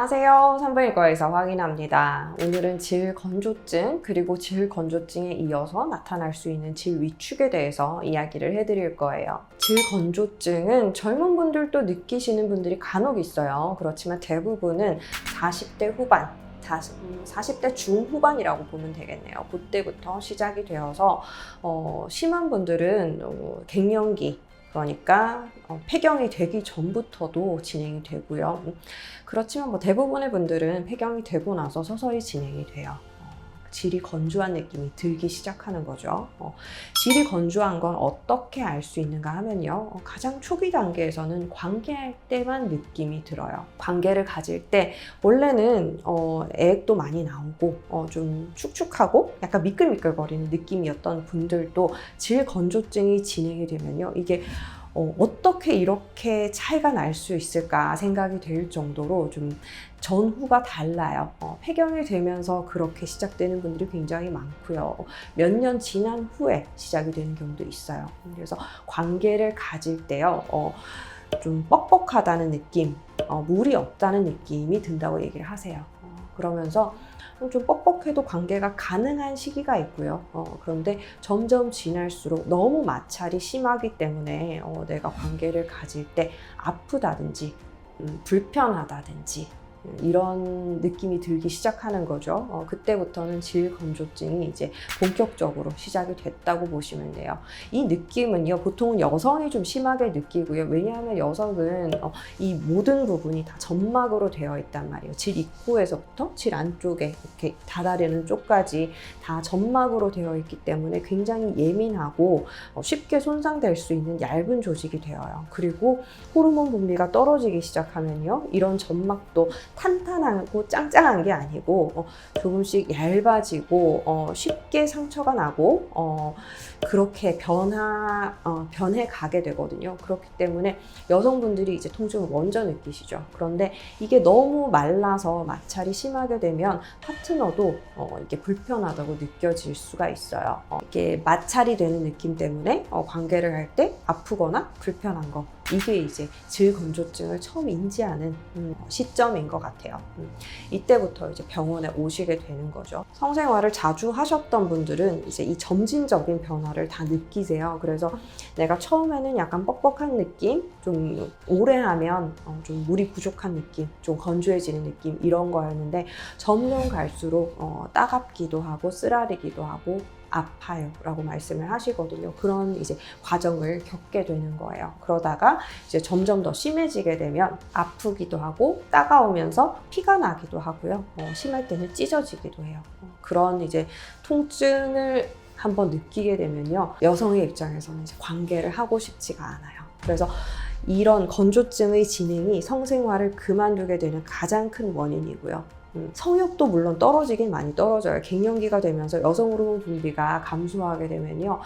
안녕하세요. 산부인과에서 확인합니다. 오늘은 질건조증 그리고 질건조증에 이어서 나타날 수 있는 질위축에 대해서 이야기를 해드릴 거예요. 질건조증은 젊은 분들도 느끼시는 분들이 간혹 있어요. 그렇지만 대부분은 40대 후반 40대 중후반이라고 보면 되겠네요. 그때부터 시작이 되어서 심한 분들은 갱년기, 그러니까 폐경이 되기 전부터도 진행이 되고요. 그렇지만 대부분의 분들은 폐경이 되고 나서 서서히 진행이 돼요. 질이 건조한 느낌이 들기 시작하는 거죠. 질이 건조한 건 어떻게 알 수 있는가 하면요. 가장 초기 단계에서는 관계할 때만 느낌이 들어요. 관계를 가질 때 원래는 애액도 많이 나오고 좀 축축하고 약간 미끌미끌거리는 느낌이었던 분들도 질 건조증이 진행이 되면요. 이게 어떻게 이렇게 차이가 날 수 있을까 생각이 될 정도로 좀 전후가 달라요. 폐경이 되면서 그렇게 시작되는 분들이 굉장히 많고요. 몇 년 지난 후에 시작이 되는 경우도 있어요. 그래서 관계를 가질 때요. 좀 뻑뻑하다는 느낌, 물이 없다는 느낌이 든다고 얘기를 하세요. 그러면서 좀 뻑뻑해도 관계가 가능한 시기가 있고요. 그런데 점점 지날수록 너무 마찰이 심하기 때문에 내가 관계를 가질 때 아프다든지 불편하다든지 이런 느낌이 들기 시작하는 거죠. 그때부터는 질건조증이 이제 본격적으로 시작이 됐다고 보시면 돼요. 이 느낌은요, 보통은 여성이 좀 심하게 느끼고요. 왜냐하면 여성은 이 모든 부분이 다 점막으로 되어 있단 말이에요. 질 입구에서부터 질 안쪽에 이렇게 다다리는 쪽까지 다 점막으로 되어 있기 때문에 굉장히 예민하고 쉽게 손상될 수 있는 얇은 조직이 되어요. 그리고 호르몬 분비가 떨어지기 시작하면요, 이런 점막도 탄탄하고 짱짱한 게 아니고 조금씩 얇아지고 쉽게 상처가 나고 그렇게 변해 가게 되거든요. 그렇기 때문에 여성분들이 이제 통증을 먼저 느끼시죠. 그런데 이게 너무 말라서 마찰이 심하게 되면 파트너도 이게 불편하다고 느껴질 수가 있어요. 이게 마찰이 되는 느낌 때문에 관계를 할 때 아프거나 불편한 거, 이게 이제 질건조증을 처음 인지하는 시점인 것 같아요. 이때부터 이제 병원에 오시게 되는 거죠. 성생활을 자주 하셨던 분들은 이제 이 점진적인 변화를 다 느끼세요. 그래서 내가 처음에는 약간 뻑뻑한 느낌, 좀 오래 하면 좀 물이 부족한 느낌, 좀 건조해지는 느낌, 이런 거였는데 점점 갈수록 따갑기도 하고 쓰라리기도 하고 아파요 라고 말씀을 하시거든요. 그런 이제 과정을 겪게 되는 거예요. 그러다가 이제 점점 더 심해지게 되면 아프기도 하고 따가우면서 피가 나기도 하고요. 심할 때는 찢어지기도 해요. 그런 이제 통증을 한번 느끼게 되면요, 여성의 입장에서는 이제 관계를 하고 싶지가 않아요. 그래서 이런 건조증의 진행이 성생활을 그만두게 되는 가장 큰 원인이고요. 성욕도 물론 떨어지긴 많이 떨어져요. 갱년기가 되면서 여성 호르몬 분비가 감소하게 되면요,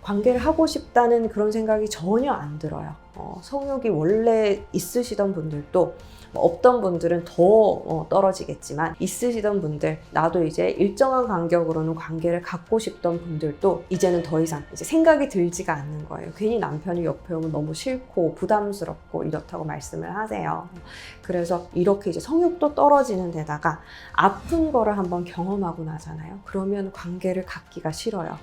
관계를 하고 싶다는 그런 생각이 전혀 안 들어요. 성욕이 원래 있으시던 분들도, 없던 분들은 더 떨어지겠지만 있으시던 분들, 나도 이제 일정한 간격으로는 관계를 갖고 싶던 분들도 이제는 더 이상 이제 생각이 들지가 않는 거예요. 괜히 남편이 옆에 오면 너무 싫고 부담스럽고 이렇다고 말씀을 하세요. 그래서 이렇게 이제 성욕도 떨어지는 데다가 아픈 거를 한번 경험하고 나잖아요. 그러면 관계를 갖기가 싫어요.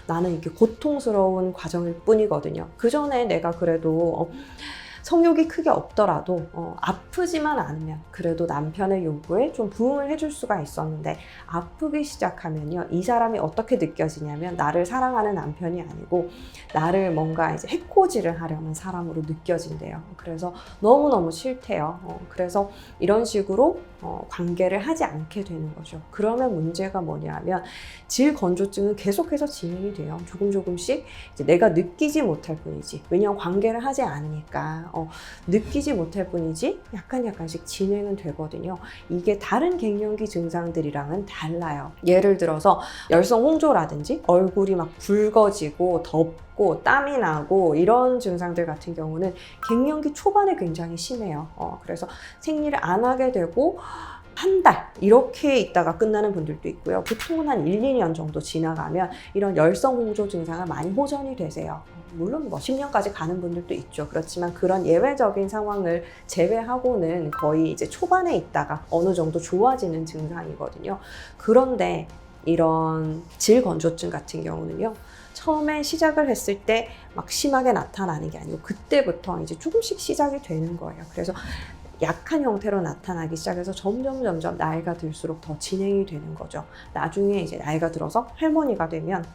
나는 이렇게 고통스러운 과정일 뿐이거든요. 그 전에 내가 그래도 성욕이 크게 없더라도 아프지만 않으면 그래도 남편의 요구에 좀 부응을 해줄 수가 있었는데, 아프기 시작하면요, 이 사람이 어떻게 느껴지냐면 나를 사랑하는 남편이 아니고 나를 뭔가 이제 해코지를 하려는 사람으로 느껴진대요. 그래서 너무너무 싫대요. 그래서 이런 식으로 관계를 하지 않게 되는 거죠. 그러면 문제가 뭐냐면 질건조증은 계속해서 진행이 돼요. 조금씩 이제 내가 느끼지 못할 뿐이지, 왜냐하면 관계를 하지 않으니까 느끼지 못할 뿐이지 약간씩 진행은 되거든요. 이게 다른 갱년기 증상들이랑은 달라요. 예를 들어서 열성 홍조라든지 얼굴이 막 붉어지고 덥고 땀이 나고 이런 증상들 같은 경우는 갱년기 초반에 굉장히 심해요. 그래서 생리를 안 하게 되고 한 달 이렇게 있다가 끝나는 분들도 있고요. 보통은 한 1, 2년 정도 지나가면 이런 열성 홍조 증상은 많이 호전이 되세요. 물론 뭐 10년까지 가는 분들도 있죠. 그렇지만 그런 예외적인 상황을 제외하고는 거의 이제 초반에 있다가 어느 정도 좋아지는 증상이거든요. 그런데 이런 질건조증 같은 경우는요, 처음에 시작을 했을 때 막 심하게 나타나는 게 아니고 그때부터 이제 조금씩 시작이 되는 거예요. 그래서 약한 형태로 나타나기 시작해서 점점 나이가 들수록 더 진행이 되는 거죠. 나중에 이제 나이가 들어서 할머니가 되면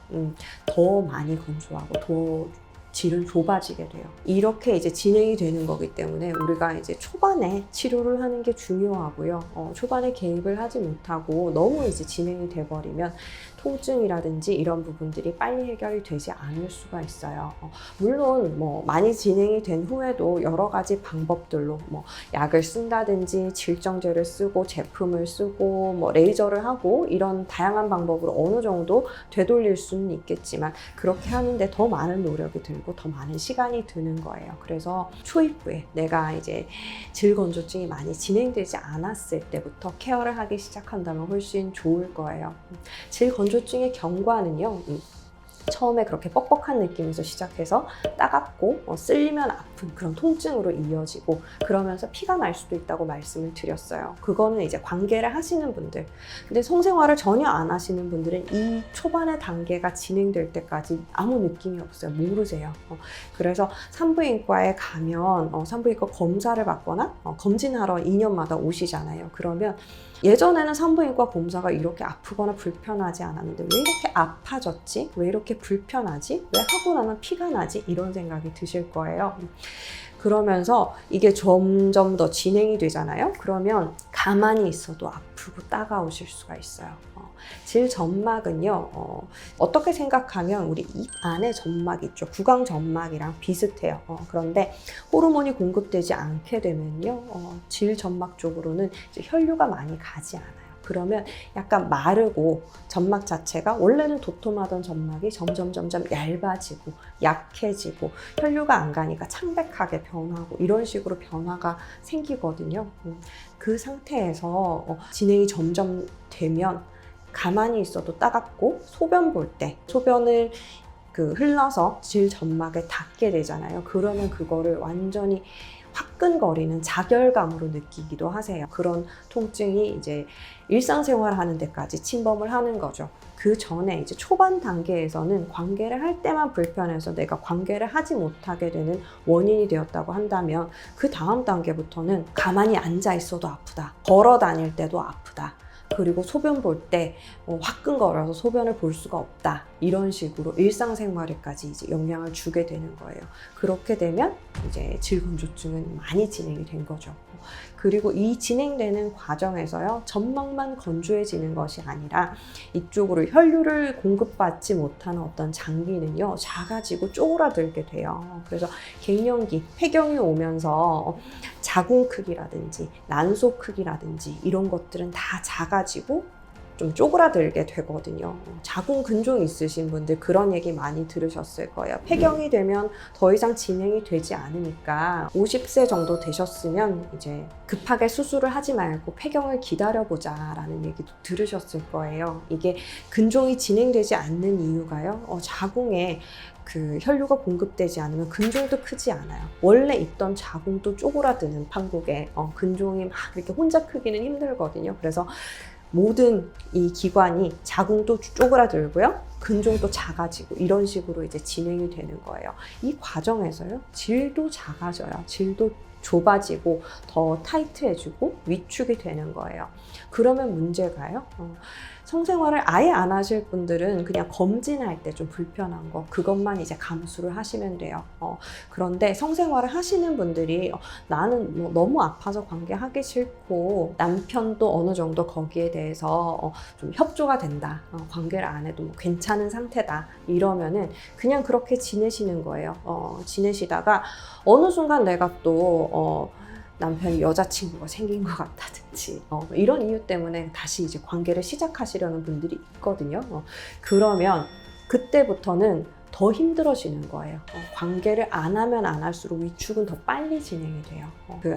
더 많이 건조하고 더 질은 좁아지게 돼요. 이렇게 이제 진행이 되는 거기 때문에 우리가 이제 초반에 치료를 하는 게 중요하고요. 초반에 개입을 하지 못하고 너무 이제 진행이 돼버리면 통증이라든지 이런 부분들이 빨리 해결이 되지 않을 수가 있어요. 물론 뭐 많이 진행이 된 후에도 여러 가지 방법들로 뭐 약을 쓴다든지 질정제를 쓰고 제품을 쓰고 뭐 레이저를 하고 이런 다양한 방법으로 어느 정도 되돌릴 수는 있겠지만 그렇게 하는데 더 많은 노력이 들고 더 많은 시간이 드는 거예요. 그래서 초입부에 내가 이제 질건조증이 많이 진행되지 않았을 때부터 케어를 하기 시작한다면 훨씬 좋을 거예요. 질건조증의 경과는요, 처음에 그렇게 뻑뻑한 느낌에서 시작해서 따갑고 쓸리면 아픈 그런 통증으로 이어지고 그러면서 피가 날 수도 있다고 말씀을 드렸어요. 그거는 이제 관계를 하시는 분들, 근데 성생활을 전혀 안 하시는 분들은 이 초반의 단계가 진행될 때까지 아무 느낌이 없어요. 모르세요. 그래서 산부인과에 가면 산부인과 검사를 받거나 검진하러 2년마다 오시잖아요. 그러면 예전에는 산부인과 검사가 이렇게 아프거나 불편하지 않았는데 왜 이렇게 아파졌지? 왜 이렇게 불편하지? 왜 하고 나면 피가 나지? 이런 생각이 드실 거예요. 그러면서 이게 점점 더 진행이 되잖아요. 그러면 가만히 있어도 아프고 따가우실 수가 있어요. 질점막은요, 어떻게 생각하면 우리 입 안에 점막 있죠. 구강점막이랑 비슷해요. 그런데 호르몬이 공급되지 않게 되면요, 질점막 쪽으로는 이제 혈류가 많이 가지 않아요. 그러면 약간 마르고 점막 자체가 원래는 도톰하던 점막이 점점 얇아지고 약해지고 혈류가 안 가니까 창백하게 변하고 이런 식으로 변화가 생기거든요. 그 상태에서 진행이 점점 되면 가만히 있어도 따갑고 소변 볼 때 소변을 흘러서 질점막에 닿게 되잖아요. 그러면 그거를 완전히 화끈거리는 자결감으로 느끼기도 하세요. 그런 통증이 이제 일상생활 하는 데까지 침범을 하는 거죠. 그 전에 이제 초반 단계에서는 관계를 할 때만 불편해서 내가 관계를 하지 못하게 되는 원인이 되었다고 한다면 그 다음 단계부터는 가만히 앉아 있어도 아프다. 걸어 다닐 때도 아프다. 그리고 소변 볼 때 화끈거려서 소변을 볼 수가 없다. 이런 식으로 일상생활에까지 이제 영향을 주게 되는 거예요. 그렇게 되면 이제 질건조증은 많이 진행이 된 거죠. 그리고 이 진행되는 과정에서요, 점막만 건조해지는 것이 아니라 이쪽으로 혈류를 공급받지 못하는 어떤 장기는요, 작아지고 쪼그라들게 돼요. 그래서 갱년기, 폐경이 오면서 자궁 크기라든지 난소 크기라든지 이런 것들은 다 작아지고 좀 쪼그라들게 되거든요. 자궁 근종 있으신 분들 그런 얘기 많이 들으셨을 거예요. 폐경이 되면 더 이상 진행이 되지 않으니까 50세 정도 되셨으면 이제 급하게 수술을 하지 말고 폐경을 기다려보자 라는 얘기도 들으셨을 거예요. 이게 근종이 진행되지 않는 이유가요, 자궁에 혈류가 공급되지 않으면 근종도 크지 않아요. 원래 있던 자궁도 쪼그라드는 판국에 근종이 막 이렇게 혼자 크기는 힘들거든요. 그래서 모든 이 기관이 자궁도 쪼그라들고요, 근종도 작아지고 이런 식으로 이제 진행이 되는 거예요. 이 과정에서요, 질도 작아져요. 질도 좁아지고 더 타이트해지고 위축이 되는 거예요. 그러면 문제가요, 성생활을 아예 안 하실 분들은 그냥 검진할 때 좀 불편한 거 그것만 이제 감수를 하시면 돼요. 그런데 성생활을 하시는 분들이 나는 뭐 너무 아파서 관계하기 싫고 남편도 어느 정도 거기에 대해서 좀 협조가 된다, 관계를 안 해도 뭐 괜찮은 상태다 이러면은 그냥 그렇게 지내시는 거예요. 지내시다가 어느 순간 내가 또 남편이 여자친구가 생긴 것 같다든지 이런 이유 때문에 다시 이제 관계를 시작하시려는 분들이 있거든요. 그러면 그때부터는 더 힘들어지는 거예요. 관계를 안 하면 안 할수록 위축은 더 빨리 진행이 돼요.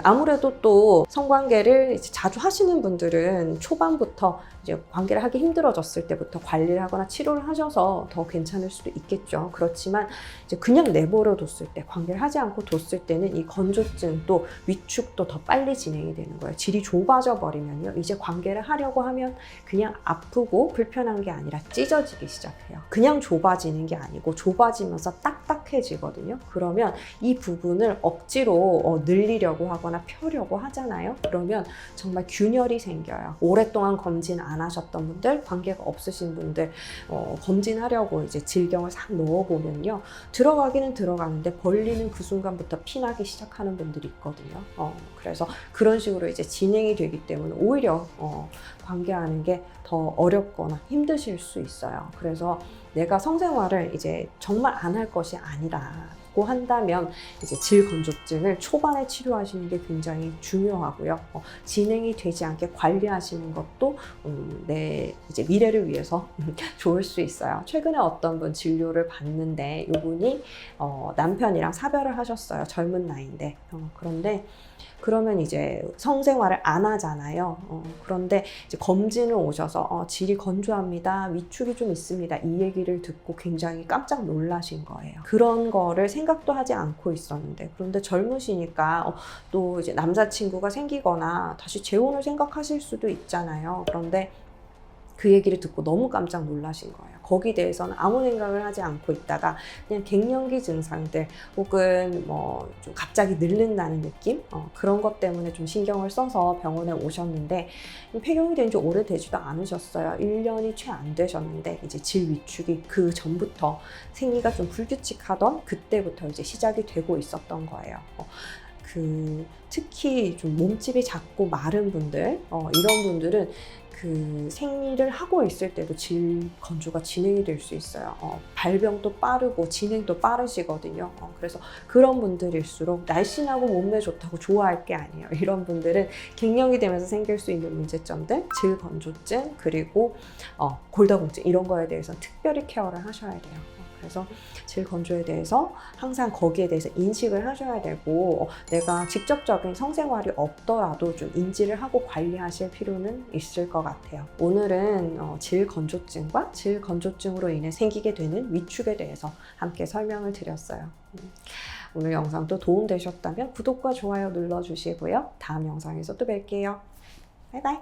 아무래도 또 성관계를 이제 자주 하시는 분들은 초반부터 이제 관계를 하기 힘들어졌을 때부터 관리를 하거나 치료를 하셔서 더 괜찮을 수도 있겠죠. 그렇지만 이제 그냥 내버려 뒀을 때, 관계를 하지 않고 뒀을 때는 이 건조증도 위축도 더 빨리 진행이 되는 거예요. 질이 좁아져 버리면요, 이제 관계를 하려고 하면 그냥 아프고 불편한 게 아니라 찢어지기 시작해요. 그냥 좁아지는 게 아니고 좁아지면서 딱딱해지거든요. 그러면 이 부분을 억지로 늘리려고 하거나 펴려고 하잖아요. 그러면 정말 균열이 생겨요. 오랫동안 검진 안 하셨던 분들, 관계가 없으신 분들 검진하려고 이제 질경을 싹 넣어보면요, 들어가기는 들어가는데 벌리는 그 순간부터 피나기 시작하는 분들이 있거든요. 그래서 그런 식으로 이제 진행이 되기 때문에 오히려 관계하는 게 더 어렵거나 힘드실 수 있어요. 그래서 내가 성생활을 이제 정말 안 할 것이 아니라고 한다면 이제 질건조증을 초반에 치료하시는 게 굉장히 중요하고요. 진행이 되지 않게 관리하시는 것도 내 이제 미래를 위해서 좋을 수 있어요. 최근에 어떤 분 진료를 받는데 이분이 남편이랑 사별을 하셨어요. 젊은 나이인데. 그런데 그러면 이제 성생활을 안 하잖아요. 그런데 이제 검진을 오셔서 질이 건조합니다, 위축이 좀 있습니다, 이 얘기를 듣고 굉장히 깜짝 놀라신 거예요. 그런 거를 생각도 하지 않고 있었는데, 그런데 젊으시니까 또 이제 남자친구가 생기거나 다시 재혼을 생각하실 수도 있잖아요. 그런데 그 얘기를 듣고 너무 깜짝 놀라신 거예요. 거기에 대해서는 아무 생각을 하지 않고 있다가 그냥 갱년기 증상들 혹은 뭐 좀 갑자기 늙는다는 느낌, 그런 것 때문에 좀 신경을 써서 병원에 오셨는데, 폐경이 된 지 오래되지도 않으셨어요. 1년이 채 안 되셨는데 이제 질 위축이 그 전부터 생리가 좀 불규칙하던 그때부터 이제 시작이 되고 있었던 거예요. 특히 좀 몸집이 작고 마른 분들, 이런 분들은 그 생리를 하고 있을 때도 질 건조가 진행이 될 수 있어요. 발병도 빠르고 진행도 빠르시거든요. 그래서 그런 분들일수록 날씬하고 몸매 좋다고 좋아할 게 아니에요. 이런 분들은 갱년기 되면서 생길 수 있는 문제점들, 질 건조증, 그리고 골다공증, 이런 거에 대해서 특별히 케어를 하셔야 돼요. 그래서 질 건조에 대해서 항상 거기에 대해서 인식을 하셔야 되고, 내가 직접적인 성생활이 없더라도 좀 인지를 하고 관리하실 필요는 있을 것 같아요. 오늘은 질 건조증과 질 건조증으로 인해 생기게 되는 위축에 대해서 함께 설명을 드렸어요. 오늘 영상도 도움되셨다면 구독과 좋아요 눌러주시고요. 다음 영상에서 또 뵐게요. 바이바이.